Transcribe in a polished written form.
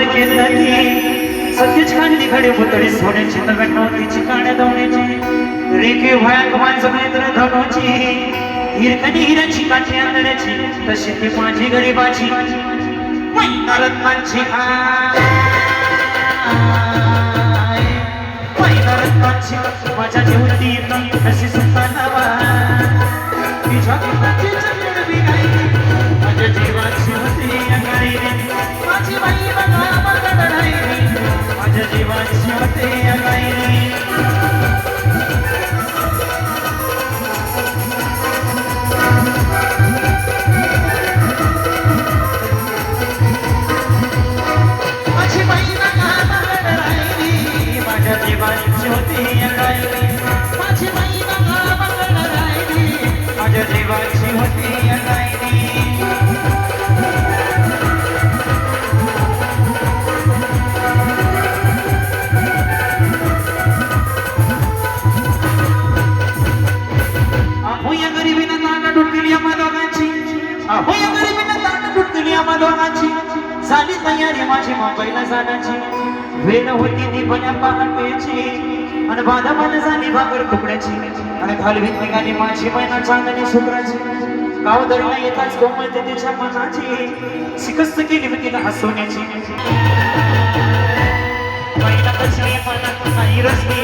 केतकी सत्यच खांदी खडे पुतळे सोन्याची नव्यात नव्हतीची काड्या धावण्याची रेखे भयानक माणसं नेत्र धनुची हिरकणी हिराची काठी आंधळ्याची तशी ती माझी गरीबाची रत्नांची रत्नांची माझ्या जेवती कशी सुद्धा नावा तिच्या किंमतीची चढवी गाई माझ्या जीवाची होती गाई माझी बाई बघा बघा नाही माझ्या जीवाची होते गाई जीवाची होती गायली माझी बाई बघा बघा राहिली माझ्या जीवाची होती गायली अहो या गरिबीनं ताट तुटली आम्हा दोघांची अहो या गरिबीनं ताट तुटली आम्हा दोघांची झाली तयारी माझी मुंबईला जाण्याची वेळ होती ती बन्या पहाटेची आणि बाधा बाधा झाली भाकर तुकड्याची आणि घालवीत निघाली माझी महिना चांदणी शुक्राची गाव धरणं एकाच कोमलते तिच्या मनाची शिकस्त केली मी तिला हसवण्याची महिला कसली मनात नाही रसली